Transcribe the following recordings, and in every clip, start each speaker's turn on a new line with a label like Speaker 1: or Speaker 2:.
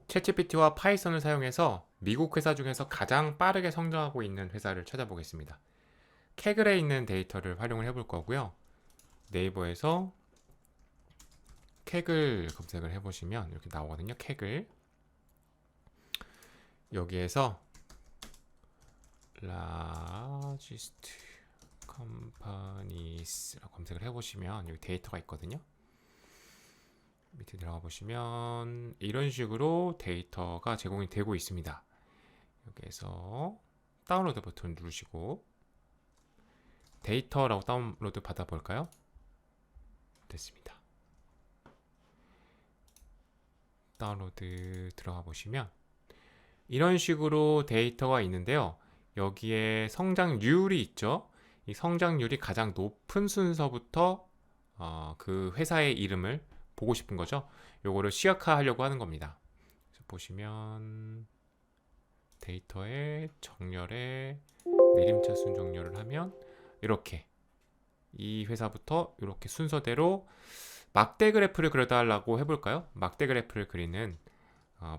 Speaker 1: 챗GPT와 파이썬을 사용해서 미국 회사 중에서 가장 빠르게 성장하고 있는 회사를 찾아보겠습니다. 캐글에 있는 데이터를 활용을 해볼 거고요. 네이버에서 캐글 검색을 해보시면 이렇게 나오거든요. 캐글. 여기에서 largest companies라고 검색을 해보시면 여기 데이터가 있거든요. 밑에 들어가 보시면 이런 식으로 데이터가 제공이 되고 있습니다. 여기에서 다운로드 버튼 누르시고 데이터라고 다운로드 받아볼까요? 됐습니다. 다운로드 들어가 보시면 이런 식으로 데이터가 있는데요. 여기에 성장률이 있죠. 이 성장률이 가장 높은 순서부터 그 회사의 이름을 보고 싶은 거죠. 요거를 시각화하려고 하는 겁니다. 그래서 보시면 데이터의 정렬에 내림차순 정렬을 하면 이렇게 이 회사부터 이렇게 순서대로 막대 그래프를 그려달라고 해볼까요? 막대 그래프를 그리는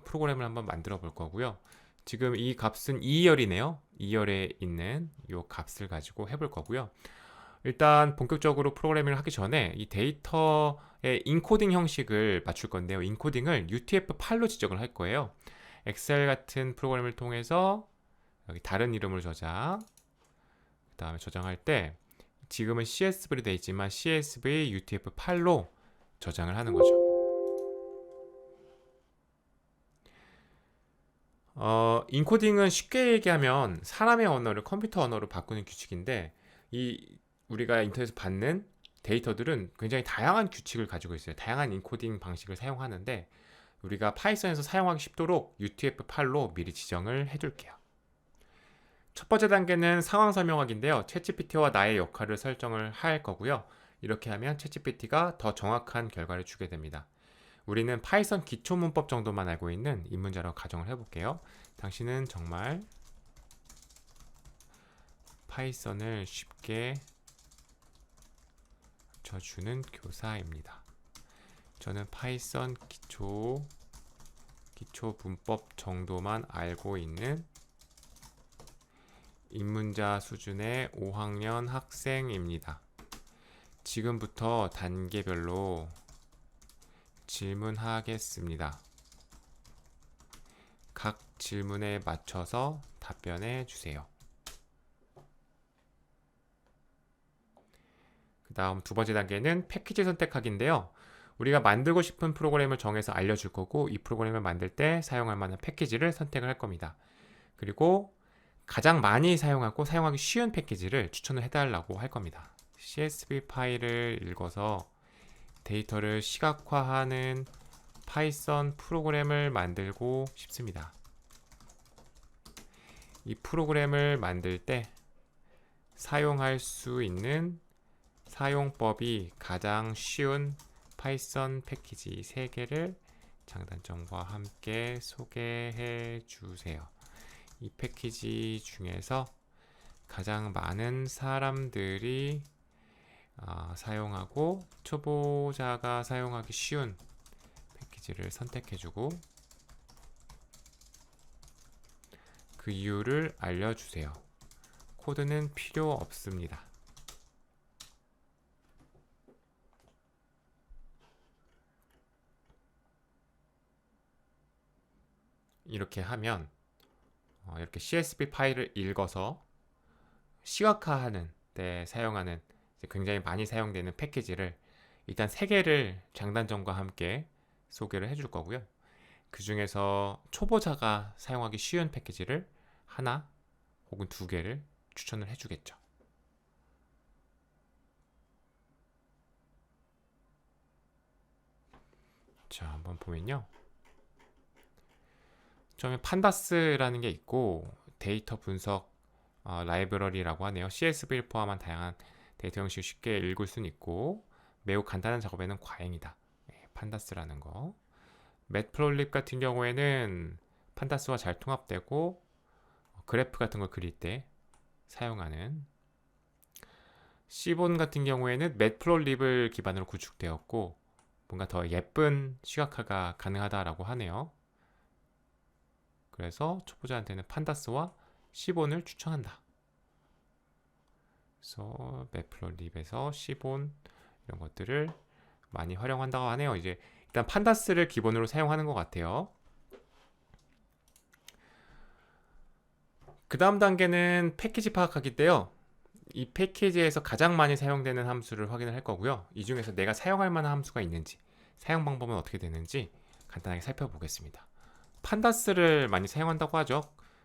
Speaker 1: 프로그램을 한번 만들어 볼 거고요. 지금 이 값은 2열이네요. 2열에 있는 이 값을 가지고 해볼 거고요. 일단 본격적으로 프로그래밍을 하기 전에 이 데이터의 인코딩 형식을 맞출 건데요. 인코딩을 UTF-8로 지정을 할 거예요. 엑셀 같은 프로그램을 통해서 여기 다른 이름으로 저장, 그 다음에 저장할 때 지금은 CSV로 되어 있지만 CSV UTF-8로 저장을 하는 거죠. 인코딩은 쉽게 얘기하면 사람의 언어를 컴퓨터 언어로 바꾸는 규칙인데 우리가 인터넷에서 받는 데이터들은 굉장히 다양한 규칙을 가지고 있어요. 다양한 인코딩 방식을 사용하는데 우리가 파이썬에서 사용하기 쉽도록 UTF-8로 미리 지정을 해둘게요. 첫 번째 단계는 상황 설명하기인데요. 챗GPT와 나의 역할을 설정을 할 거고요. 이렇게 하면 챗GPT가 더 정확한 결과를 주게 됩니다. 우리는 파이썬 기초 문법 정도만 알고 있는 입문자라고 가정을 해볼게요. 당신은 정말 파이썬을 쉽게 쳐주는 교사입니다. 저는 파이썬 기초 문법 정도만 알고 있는 입문자 수준의 5학년 학생입니다. 지금부터 단계별로 질문하겠습니다. 각 질문에 맞춰서 답변해 주세요. 그 다음 두 번째 단계는 패키지 선택하기인데요. 우리가 만들고 싶은 프로그램을 정해서 알려줄 거고 이 프로그램을 만들 때 사용할 만한 패키지를 선택을 할 겁니다. 그리고 가장 많이 사용하고 사용하기 쉬운 패키지를 추천을 해달라고 할 겁니다. CSV 파일을 읽어서 데이터를 시각화하는 파이썬 프로그램을 만들고 싶습니다. 이 프로그램을 만들 때 사용할 수 있는 사용법이 가장 쉬운 파이썬 패키지 3개를 장단점과 함께 소개해 주세요. 이 패키지 중에서 가장 많은 사람들이 사용하고 초보자가 사용하기 쉬운 패키지를 선택해주고 그 이유를 알려주세요. 코드는 필요 없습니다. 이렇게 하면 이렇게 CSV 파일을 읽어서 시각화하는 때 사용하는 굉장히 많이 사용되는 패키지를 일단 3개를 장단점과 함께 소개를 해줄 거고요. 그 중에서 초보자가 사용하기 쉬운 패키지를 하나 혹은 2개를 추천을 해주겠죠. 자, 한번 보면요. 처음에 판다스라는 게 있고 데이터 분석 라이브러리라고 하네요. CSV를 포함한 다양한 데이터 형식을 쉽게 읽을 수는 있고 매우 간단한 작업에는 과잉이다. 판다스라는 거. 매트플롯립 같은 경우에는 판다스와 잘 통합되고 그래프 같은 걸 그릴 때 사용하는 시본 같은 경우에는 매트플롯립을 기반으로 구축되었고 뭔가 더 예쁜 시각화가 가능하다라고 하네요. 그래서 초보자한테는 판다스와 시본을 추천한다. 그래서 매플로립에서 시본 이런 것들을 많이 활용한다고 하네요. 이제 일단 판다스를 기본으로 사용하는 것 같아요. 그 다음 단계는 패키지 파악하기인데요. 이 패키지에서 가장 많이 사용되는 함수를 확인을 할 거고요. 이 중에서 내가 사용할 만한 함수가 있는지, 사용 방법은 어떻게 되는지 간단하게 살펴보겠습니다. 판다스를 많이 사용한다고 하죠.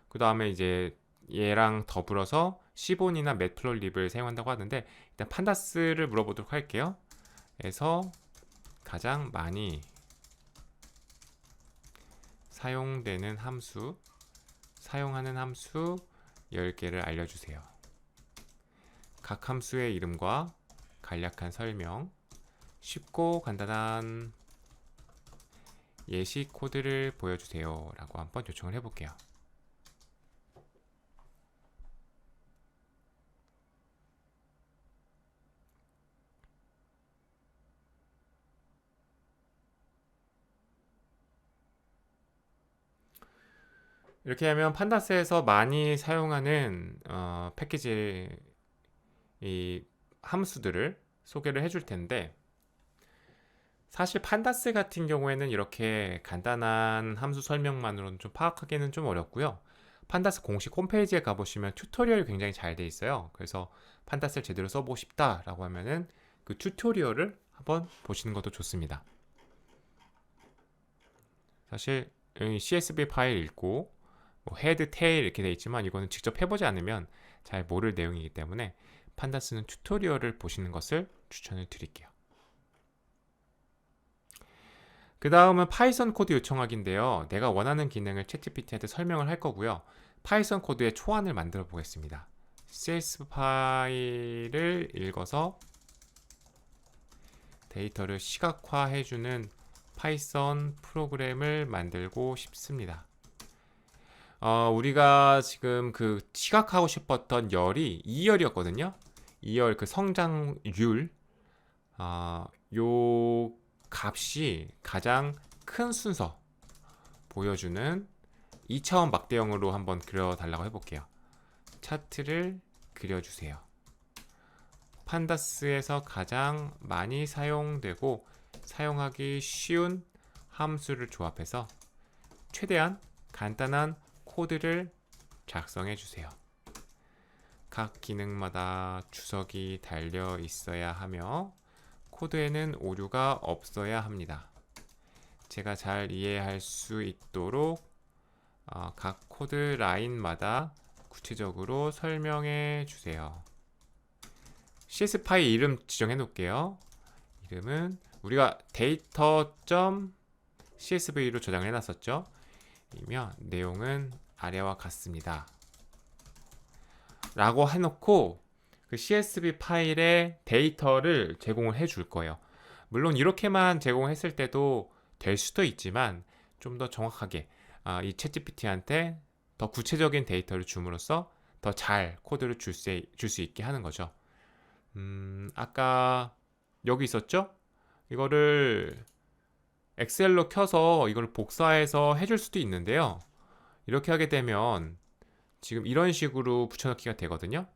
Speaker 1: 그 다음에 이제 얘랑 더불어서 시본이나 매플로립을 사용한다고 하는데 일단 판다스를 물어보도록 할게요. 그래서 가장 많이 사용되는 함수, 사용하는 함수 10개를 알려주세요. 각 함수의 이름과 간략한 설명, 쉽고 간단한 예시 코드를 보여주세요 라고 한번 요청을 해볼게요. 이렇게 하면 판다스에서 많이 사용하는 패키지 이 함수들을 소개를 해줄 텐데, 사실 판다스 같은 경우에는 이렇게 간단한 함수 설명만으로는 좀 파악하기는 좀 어렵고요. 판다스 공식 홈페이지에 가보시면 튜토리얼이 굉장히 잘 돼 있어요. 그래서 판다스를 제대로 써보고 싶다라고 하면은 그 튜토리얼을 한번 보시는 것도 좋습니다. 사실 CSV 파일 읽고 뭐 헤드, 테일 이렇게 돼 있지만 이거는 직접 해보지 않으면 잘 모를 내용이기 때문에 판다스는 튜토리얼을 보시는 것을 추천을 드릴게요. 그 다음은 파이썬 코드 요청하기인데요. 내가 원하는 기능을 챗GPT한테 설명을 할 거고요. 파이썬 코드의 초안을 만들어 보겠습니다. CSV 파일을 읽어서 데이터를 시각화해주는 파이썬 프로그램을 만들고 싶습니다. 우리가 지금 그 시각하고 싶었던 열이 2열이었거든요. 2열 그 성장률, 요 값이 가장 큰 순서 보여주는 2차원 막대형으로 한번 그려달라고 해볼게요. 차트를 그려주세요. 판다스에서 가장 많이 사용되고 사용하기 쉬운 함수를 조합해서 최대한 간단한 코드를 작성해 주세요. 각 기능마다 주석이 달려 있어야 하며 코드에는 오류가 없어야 합니다. 제가 잘 이해할 수 있도록 각 코드 라인마다 구체적으로 설명해 주세요. CS 파일 이름 지정해 놓을게요. 이름은 우리가 data.csv로 저장을 해놨었죠. 이면 내용은 아래와 같습니다. 라고 해놓고 그 CSV 파일에 데이터를 제공을 해줄 거예요. 물론 이렇게만 제공했을 때도 될 수도 있지만 좀 더 정확하게 이 챗GPT한테 더 구체적인 데이터를 줌으로써 더 잘 코드를 줄 수 있게 하는 거죠. 아까 여기 있었죠? 이거를 엑셀로 켜서 이걸 복사해서 해줄 수도 있는데요. 이렇게 하게 되면 지금 이런 식으로 붙여넣기가 되거든요.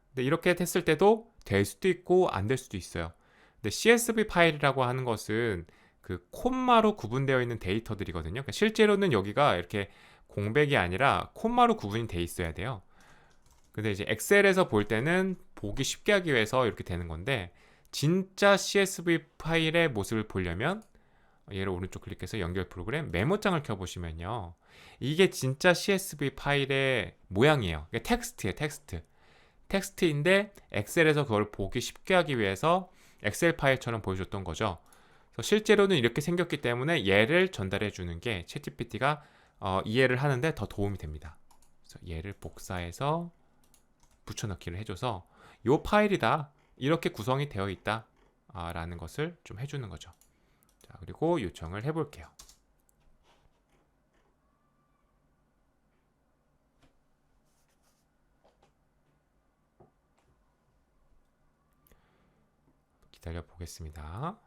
Speaker 1: 근데 이렇게 했을 때도 될 수도 있고 안 될 수도 있어요. 근데 CSV 파일이라고 하는 것은 그 콤마로 구분되어 있는 데이터들이거든요. 그러니까 실제로는 여기가 이렇게 공백이 아니라 콤마로 구분이 돼 있어야 돼요. 근데 이제 엑셀에서 볼 때는 보기 쉽게 하기 위해서 이렇게 되는 건데, 진짜 CSV 파일의 모습을 보려면 얘를 오른쪽 클릭해서 연결 프로그램 메모장을 켜보시면요, 이게 진짜 CSV 파일의 모양이에요. 이게 텍스트예요. 텍스트인데 엑셀에서 그걸 보기 쉽게 하기 위해서 엑셀 파일처럼 보여줬던 거죠. 그래서 실제로는 이렇게 생겼기 때문에 얘를 전달해 주는 게 챗GPT가 이해를 하는데 더 도움이 됩니다. 그래서 얘를 복사해서 붙여넣기를 해줘서 요 파일이다, 이렇게 구성이 되어 있다 라는 것을 좀 해주는 거죠. 자, 그리고 요청을 해볼게요. 기다려 보겠습니다.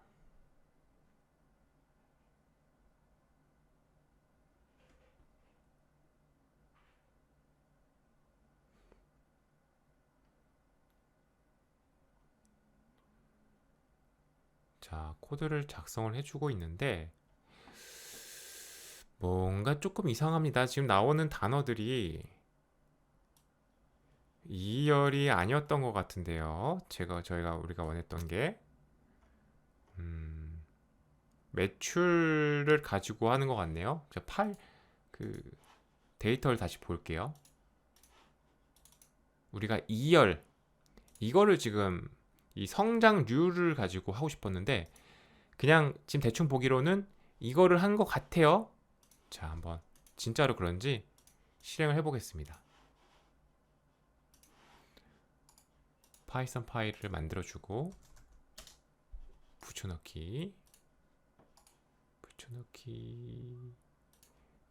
Speaker 1: 자, 코드를 작성을 해주고 있는데 뭔가 조금 이상합니다. 지금 나오는 단어들이 2열이 아니었던 것 같은데요. 우리가 원했던 게 매출을 가지고 하는 것 같네요. 그 데이터를 다시 볼게요. 우리가 2열 이거를 지금 이 성장률을 가지고 하고 싶었는데 그냥 지금 대충 보기로는 이거를 한 것 같아요. 자, 한번 진짜로 그런지 실행을 해보겠습니다. 파이썬 파일을 만들어주고 붙여넣기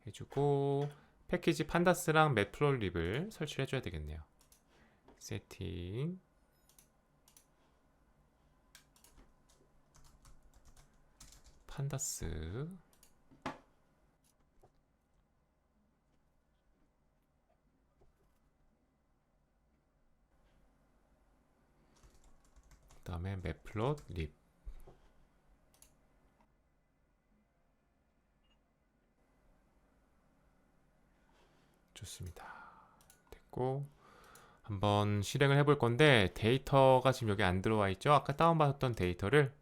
Speaker 1: 해주고 패키지 판다스랑 매플로립을 설치를 해줘야 되겠네요. 세팅 판다스 그 다음에 매플로립 좋습니다. 됐고 한번 실행을 해볼 건데 데이터가 지금 여기 안 들어와 있죠? 아까 다운받았던 데이터를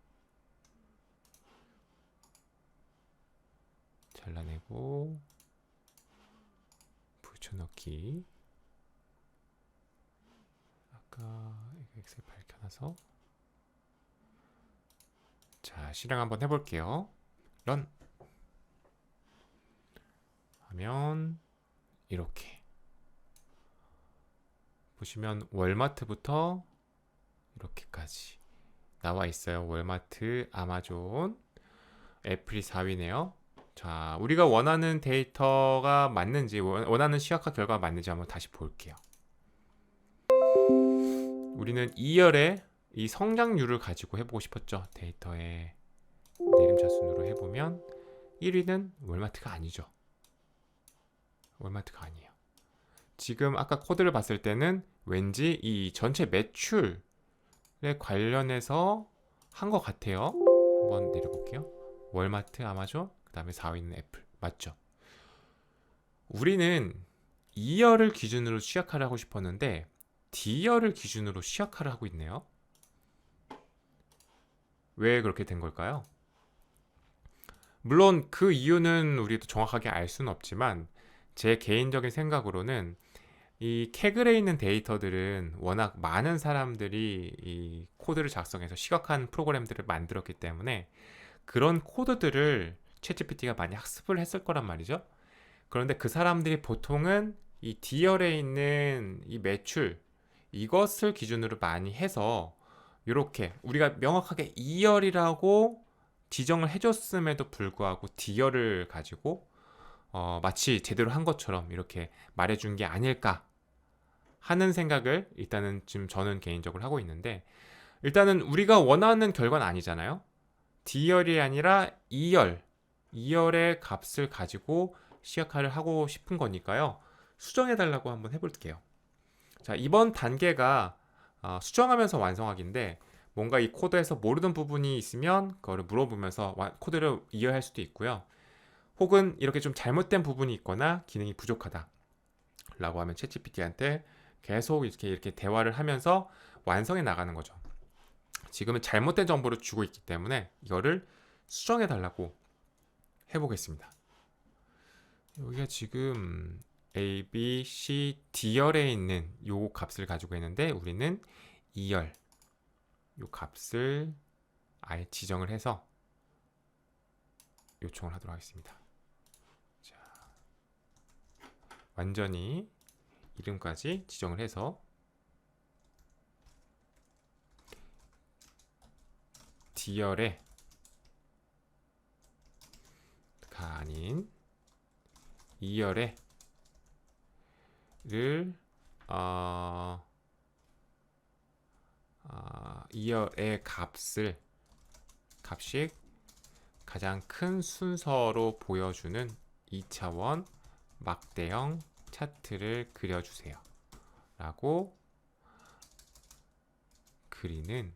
Speaker 1: 잘라내고 붙여넣기 아까 엑셀 밝혀놔서 자 실행 한번 해볼게요. 런 하면 이렇게 보시면 월마트부터 이렇게까지 나와 있어요. 월마트, 아마존, 애플이 4위네요. 자, 우리가 원하는 데이터가 맞는지, 원하는 시각화 결과가 맞는지 한번 다시 볼게요. 우리는 2열의 이 성장률을 가지고 해보고 싶었죠. 데이터의 내림차순으로 해보면 1위는 월마트가 아니죠. 월마트가 아니에요. 지금 아까 코드를 봤을 때는 왠지 이 전체 매출에 관련해서 한 것 같아요. 한번 내려볼게요. 월마트, 아마존, 그 다음에 4위는 애플. 맞죠? 우리는 2열을 기준으로 시각화를 하고 싶었는데 D열을 기준으로 시각화를 하고 있네요. 왜 그렇게 된 걸까요? 물론 그 이유는 우리도 정확하게 알 수는 없지만 제 개인적인 생각으로는 이 캐글에 있는 데이터들은 워낙 많은 사람들이 이 코드를 작성해서 시각화한 프로그램들을 만들었기 때문에 그런 코드들을 챗GPT가 많이 학습을 했을 거란 말이죠. 그런데 그 사람들이 보통은 이 D열에 있는 이 매출 이것을 기준으로 많이 해서 이렇게 우리가 명확하게 2열이라고 지정을 해줬음에도 불구하고 D열을 가지고 마치 제대로 한 것처럼 이렇게 말해준 게 아닐까 하는 생각을 일단은 지금 저는 개인적으로 하고 있는데 일단은 우리가 원하는 결과는 아니잖아요. D열이 아니라 2열의 값을 가지고 시각화를 하고 싶은 거니까요. 수정해 달라고 한번 해볼게요. 자, 이번 단계가 수정하면서 완성하기인데 뭔가 이 코드에서 모르는 부분이 있으면 그거를 물어보면서 코드를 이해할 수도 있고요. 혹은 이렇게 좀 잘못된 부분이 있거나 기능이 부족하다 라고 하면 챗GPT한테 계속 이렇게 대화를 하면서 완성해 나가는 거죠. 지금은 잘못된 정보를 주고 있기 때문에 이거를 수정해 달라고 해보겠습니다. 여기가 지금 A, B, C, D열에 있는 요 값을 가지고 있는데 우리는 2열 요 값을 아예 지정을 해서 요청을 하도록 하겠습니다. 자, 완전히 이름까지 지정을 해서 D열의 가 아닌 2열의 를 2열의 값이 가장 큰 순서로 보여주는 2차원 막대형 차트를 그려주세요 라고 그리는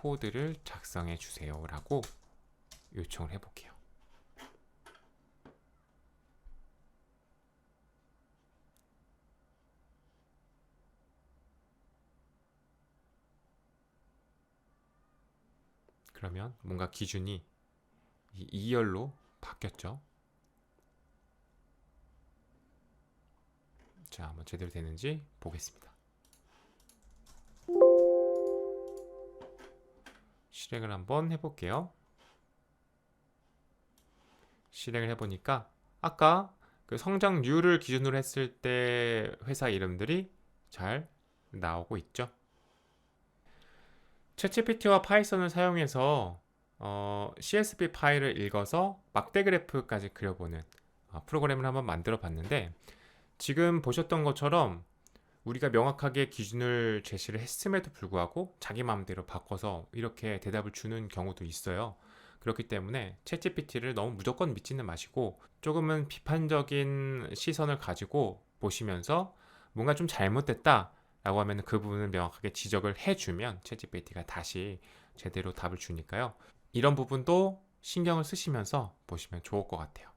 Speaker 1: 코드를 작성해 주세요 라고 요청을 해볼게요. 그러면 뭔가 기준이 2열로 바뀌었죠. 자, 한번 제대로 되는지 보겠습니다. 실행을 한번 해볼게요. 실행을 해보니까 아까 그 성장률을 기준으로 했을 때 회사 이름들이 잘 나오고 있죠. 챗GPT와 파이썬을 사용해서 CSV 파일을 읽어서 막대 그래프까지 그려보는 프로그램을 한번 만들어 봤는데, 지금 보셨던 것처럼 우리가 명확하게 기준을 제시를 했음에도 불구하고 자기 마음대로 바꿔서 이렇게 대답을 주는 경우도 있어요. 그렇기 때문에 챗GPT를 너무 무조건 믿지는 마시고 조금은 비판적인 시선을 가지고 보시면서 뭔가 좀 잘못됐다 라고 하면 그 부분을 명확하게 지적을 해주면 챗GPT가 다시 제대로 답을 주니까요. 이런 부분도 신경을 쓰시면서 보시면 좋을 것 같아요.